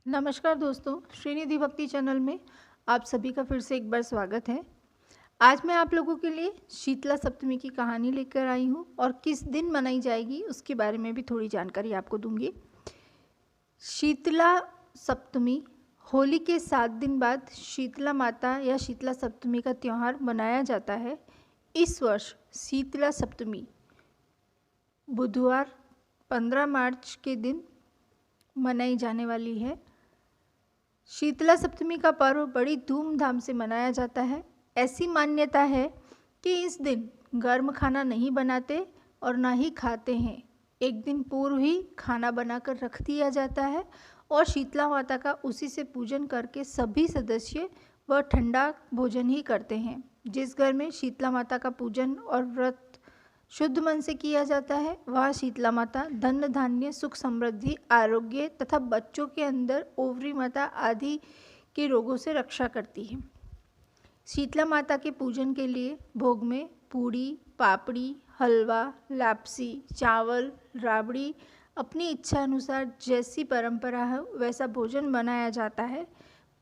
नमस्कार दोस्तों, श्रीनिधि भक्ति चैनल में आप सभी का फिर से एक बार स्वागत है। आज मैं आप लोगों के लिए शीतला सप्तमी की कहानी लेकर आई हूँ और किस दिन मनाई जाएगी उसके बारे में भी थोड़ी जानकारी आपको दूंगी। शीतला सप्तमी, होली के 7 दिन बाद शीतला माता या शीतला सप्तमी का त्यौहार मनाया जाता है। इस वर्ष शीतला सप्तमी बुधवार 15 मार्च के दिन मनाई जाने वाली है। शीतला सप्तमी का पर्व बड़ी धूमधाम से मनाया जाता है। ऐसी मान्यता है कि इस दिन गर्म खाना नहीं बनाते और ना ही खाते हैं। एक दिन पूर्व ही खाना बनाकर रख दिया जाता है और शीतला माता का उसी से पूजन करके सभी सदस्य वह ठंडा भोजन ही करते हैं। जिस घर में शीतला माता का पूजन और व्रत शुद्ध मन से किया जाता है, वह शीतला माता धन धान्य, सुख समृद्धि, आरोग्य तथा बच्चों के अंदर ओवरी माता आदि के रोगों से रक्षा करती है। शीतला माता के पूजन के लिए भोग में पूड़ी, पापड़ी, हलवा, लापसी, चावल, राबड़ी अपनी इच्छा अनुसार जैसी परंपरा है वैसा भोजन बनाया जाता है।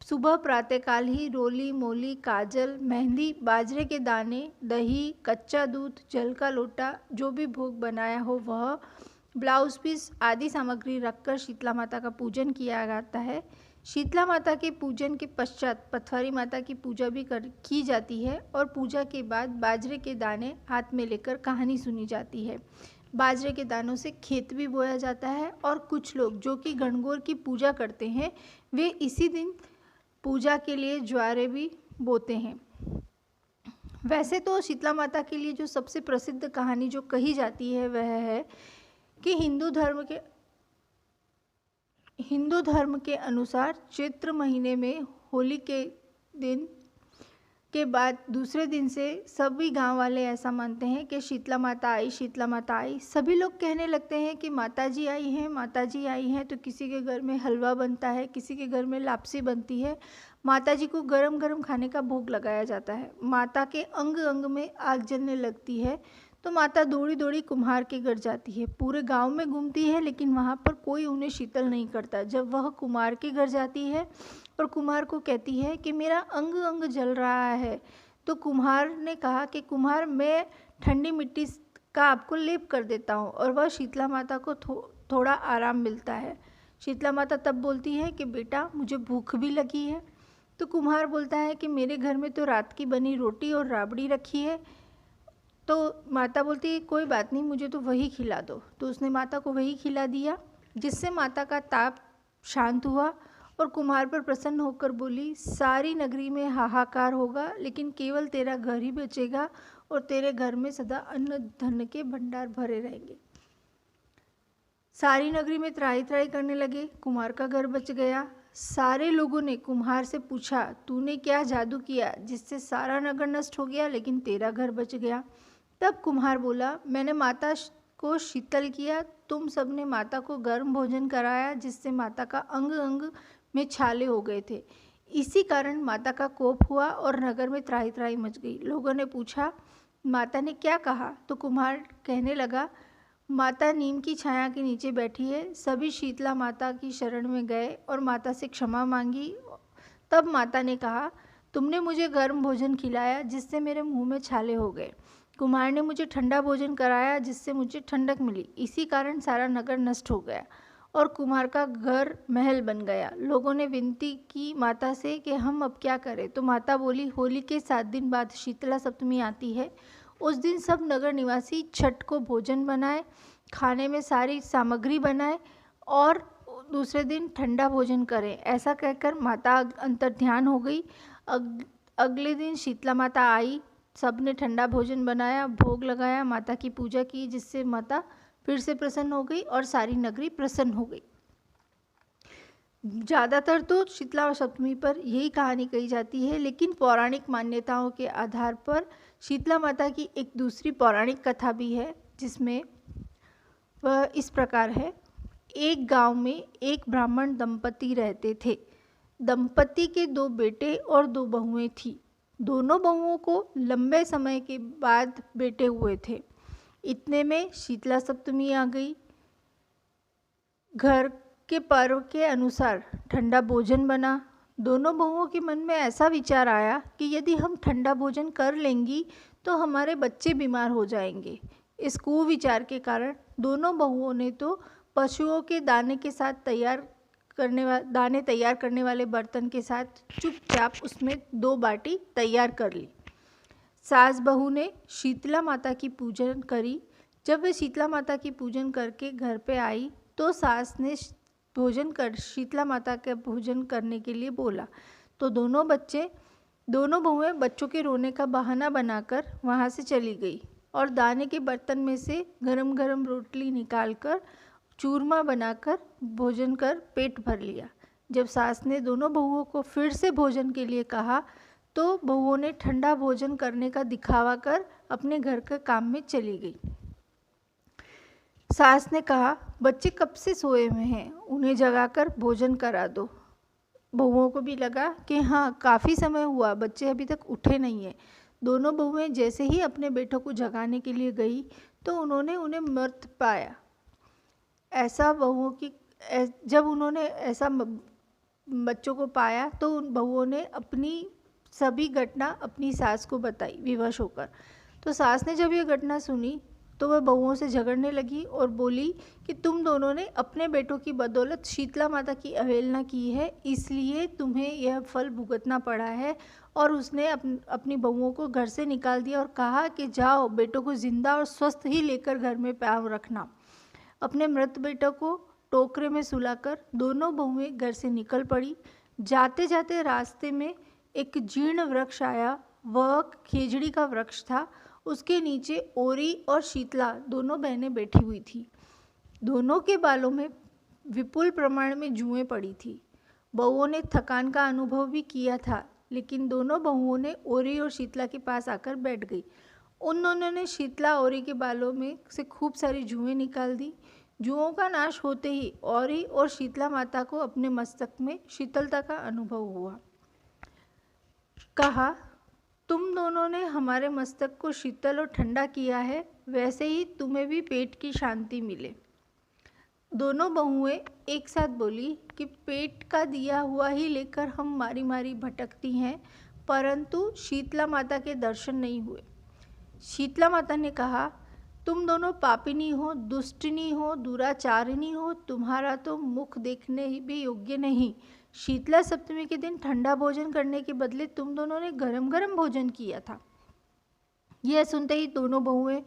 सुबह प्रातःकाल ही रोली, मोली, काजल, मेहंदी, बाजरे के दाने, दही, कच्चा दूध, जल का लोटा, जो भी भोग बनाया हो वह, ब्लाउज पीस आदि सामग्री रखकर शीतला माता का पूजन किया जाता है। शीतला माता के पूजन के पश्चात पथवारी माता की पूजा भी की जाती है और पूजा के बाद बाजरे के दाने हाथ में लेकर कहानी सुनी जाती है। बाजरे के दानों से खेत भी बोया जाता है और कुछ लोग जो कि गणगौर की पूजा करते हैं वे इसी दिन पूजा के लिए ज्वारे भी बोते हैं। वैसे तो शीतला माता के लिए जो सबसे प्रसिद्ध कहानी जो कही जाती है वह है कि हिंदू धर्म के अनुसार चैत्र महीने में होली के दिन के बाद दूसरे दिन से सभी गांव वाले ऐसा मानते हैं कि शीतला माता आई, शीतला माता आई। सभी लोग कहने लगते हैं कि माता जी आई हैं, माता जी आई हैं। तो किसी के घर में हलवा बनता है, किसी के घर में लापसी बनती है। माता जी को गरम गरम खाने का भोग लगाया जाता है। माता के अंग अंग में आग जलने लगती है तो माता दौड़ी दौड़ी कुम्हार के घर जाती है। पूरे गांव में घूमती है लेकिन वहाँ पर कोई उन्हें शीतल नहीं करता। जब वह कुम्हार के घर जाती है और कुम्हार को कहती है कि मेरा अंग अंग जल रहा है, तो कुम्हार ने कहा कि कुम्हार, मैं ठंडी मिट्टी का आपको लेप कर देता हूँ। और वह शीतला माता को थोड़ा आराम मिलता है। शीतला माता तब बोलती है कि बेटा मुझे भूख भी लगी है। तो कुम्हार बोलता है कि मेरे घर में तो रात की बनी रोटी और राबड़ी रखी है। तो माता बोलती है कोई बात नहीं, मुझे तो वही खिला दो। तो उसने माता को वही खिला दिया, जिससे माता का ताप शांत हुआ और कुम्हार पर प्रसन्न होकर बोली, सारी नगरी में हाहाकार होगा लेकिन केवल तेरा घर ही बचेगा और तेरे घर में सदा अन्न धन के भंडार भरे रहेंगे। सारी नगरी में त्राही त्राही करने लगे। कुम्हार का घर बच गया। सारे लोगों ने कुम्हार से पूछा, तूने क्या जादू किया जिससे सारा नगर नष्ट हो गया लेकिन तेरा घर बच गया? तब कुम्हार बोला, मैंने माता को शीतल किया, तुम सब ने माता को गर्म भोजन कराया जिससे माता का अंग अंग में छाले हो गए थे। इसी कारण माता का कोप हुआ और नगर में त्राही त्राही मच गई। लोगों ने पूछा, माता ने क्या कहा? तो कुम्हार कहने लगा, माता नीम की छाया के नीचे बैठी है। सभी शीतला माता की शरण में गए और माता से क्षमा मांगी। तब माता ने कहा, तुमने मुझे गर्म भोजन खिलाया जिससे मेरे मुंह में छाले हो गए। कुम्हार ने मुझे ठंडा भोजन कराया जिससे मुझे ठंडक मिली। इसी कारण सारा नगर नष्ट हो गया और कुम्हार का घर महल बन गया। लोगों ने विनती की माता से कि हम अब क्या करें? तो माता बोली, होली के 7 दिन बाद शीतला सप्तमी आती है। उस दिन सब नगर निवासी छठ को भोजन बनाए, खाने में सारी सामग्री बनाए और दूसरे दिन ठंडा भोजन करें। ऐसा कहकर माता अंतर्ध्यान हो गई। अगले दिन शीतला माता आई। सब ने ठंडा भोजन बनाया, भोग लगाया, माता की पूजा की जिससे माता फिर से प्रसन्न हो गई और सारी नगरी प्रसन्न हो गई। ज़्यादातर तो शीतला सप्तमी पर यही कहानी कही जाती है, लेकिन पौराणिक मान्यताओं के आधार पर शीतला माता की एक दूसरी पौराणिक कथा भी है जिसमें वह इस प्रकार है। एक गांव में एक ब्राह्मण दंपति रहते थे। दंपति के 2 बेटे और 2 बहुएं थी। दोनों बहुओं को लंबे समय के बाद बेटे हुए थे। इतने में शीतला सप्तमी आ गई। घर के पर्व के अनुसार ठंडा भोजन बना। दोनों बहुओं के मन में ऐसा विचार आया कि यदि हम ठंडा भोजन कर लेंगी तो हमारे बच्चे बीमार हो जाएंगे। इस कुविचार के कारण दोनों बहुओं ने तो पशुओं के दाने के साथ दाने तैयार करने वाले बर्तन के साथ चुपचाप उसमें 2 बाटी तैयार कर ली। सास बहू ने शीतला माता की पूजन करी। जब वे शीतला माता की पूजन करके घर पे आई तो सास ने शीतला माता का भोजन करने के लिए बोला, तो दोनों बहुएं बच्चों के रोने का बहाना बनाकर वहाँ से चली गई और दाने के बर्तन में से गरम गरम रोटली निकालकर चूरमा बनाकर भोजन कर पेट भर लिया। जब सास ने दोनों बहुओं को फिर से भोजन के लिए कहा तो बहुओं ने ठंडा भोजन करने का दिखावा कर अपने घर के काम में चली गई। सास ने कहा, बच्चे कब से सोए हुए हैं, उन्हें जगाकर भोजन करा दो। बहुओं को भी लगा कि हाँ, काफ़ी समय हुआ, बच्चे अभी तक उठे नहीं हैं। दोनों बहुएं जैसे ही अपने बेटों को जगाने के लिए गई तो उन्होंने उन्हें मृत पाया। जब उन्होंने ऐसा बच्चों को पाया तो उन बहुओं ने अपनी सभी घटना अपनी सास को बताई विवश होकर। तो सास ने जब ये घटना सुनी तो वह बहुओं से झगड़ने लगी और बोली कि तुम दोनों ने अपने बेटों की बदौलत शीतला माता की अवहेलना की है, इसलिए तुम्हें यह फल भुगतना पड़ा है। और उसने अपनी बहुओं को घर से निकाल दिया और कहा कि जाओ, बेटों को जिंदा और स्वस्थ ही लेकर घर में पाँव रखना। अपने मृत बेटों को टोकरे में सुलाकर दोनों बहुएं घर से निकल पड़ी। जाते जाते रास्ते में एक जीर्ण वृक्ष आया। वह खेजड़ी का वृक्ष था। उसके नीचे ओरी और शीतला दोनों बहनें बैठी हुई थी। दोनों के बालों में विपुल प्रमाण में जुएं पड़ी थी। बहुओं ने थकान का अनुभव भी किया था, लेकिन दोनों बहुओं ने ओरी और शीतला के पास आकर बैठ गई। उन्होंने शीतला ओरी के बालों में से खूब सारी जुएं निकाल दी। जुओं का नाश होते ही ओरी और शीतला माता को अपने मस्तक में शीतलता का अनुभव हुआ। कहा, तुम दोनों ने हमारे मस्तक को शीतल और ठंडा किया है, वैसे ही तुम्हें भी पेट की शांति मिले। दोनों बहुएं एक साथ बोली कि पेट का दिया हुआ ही लेकर हम मारी मारी भटकती हैं, परंतु शीतला माता के दर्शन नहीं हुए। शीतला माता ने कहा, तुम दोनों पापिनी हो, दुष्टिनी हो, दुराचारिणी हो, तुम्हारा तो मुख देखने भी योग्य नहीं। शीतला सप्तमी के दिन ठंडा भोजन करने के बदले तुम दोनों ने गरम गरम भोजन किया था। यह सुनते ही दोनों बहुएं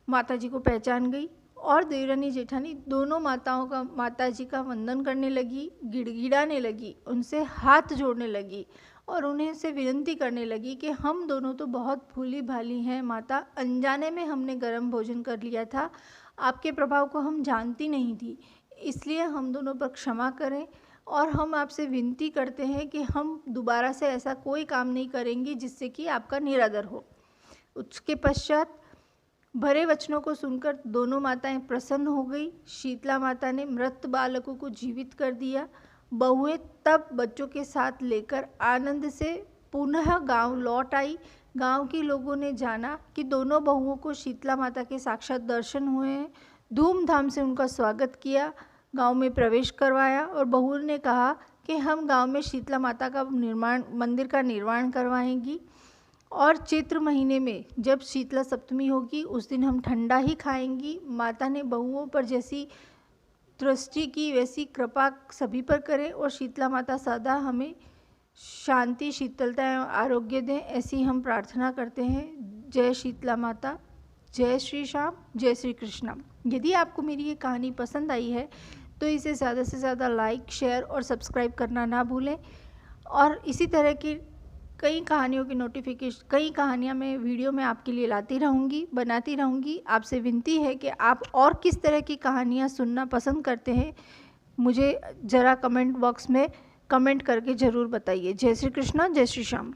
माताजी को पहचान गई और देवरानी जेठानी दोनों माताजी का वंदन करने लगी, गिड़गिड़ाने लगी, उनसे हाथ जोड़ने लगी और उन्हें से विनती करने लगी कि हम दोनों तो बहुत भूली भाली हैं माता, अनजाने में हमने गरम भोजन कर लिया था, आपके प्रभाव को हम जानती नहीं थी, इसलिए हम दोनों पर क्षमा करें और हम आपसे विनती करते हैं कि हम दोबारा से ऐसा कोई काम नहीं करेंगे जिससे कि आपका निरादर हो। उसके पश्चात भरे वचनों को सुनकर दोनों माताएं प्रसन्न हो गई। शीतला माता ने मृत बालकों को जीवित कर दिया। बहुएं तब बच्चों के साथ लेकर आनंद से पुनः गांव लौट आई। गांव के लोगों ने जाना कि दोनों बहुओं को शीतला माता के साक्षात दर्शन हुए हैं। धूमधाम से उनका स्वागत किया, गांव में प्रवेश करवाया और बहुओं ने कहा कि हम गांव में शीतला माता का मंदिर का निर्माण करवाएंगी और चैत्र महीने में जब शीतला सप्तमी होगी उस दिन हम ठंडा ही खाएंगी। माता ने बहुओं पर जैसी दृष्टि की वैसी कृपा सभी पर करें और शीतला माता सदा हमें शांति, शीतलता एवं आरोग्य दें, ऐसी हम प्रार्थना करते हैं। जय शीतला माता, जय श्री श्याम, जय श्री कृष्ण। यदि आपको मेरी ये कहानी पसंद आई है तो इसे ज़्यादा से ज़्यादा लाइक, शेयर और सब्सक्राइब करना ना भूलें। और इसी तरह की कई कहानियों की कई कहानियाँ मैं वीडियो में आपके लिए लाती रहूँगी, बनाती रहूँगी। आपसे विनती है कि आप और किस तरह की कहानियाँ सुनना पसंद करते हैं, मुझे ज़रा कमेंट बॉक्स में कमेंट करके ज़रूर बताइए। जय श्री कृष्ण, जय श्री श्याम।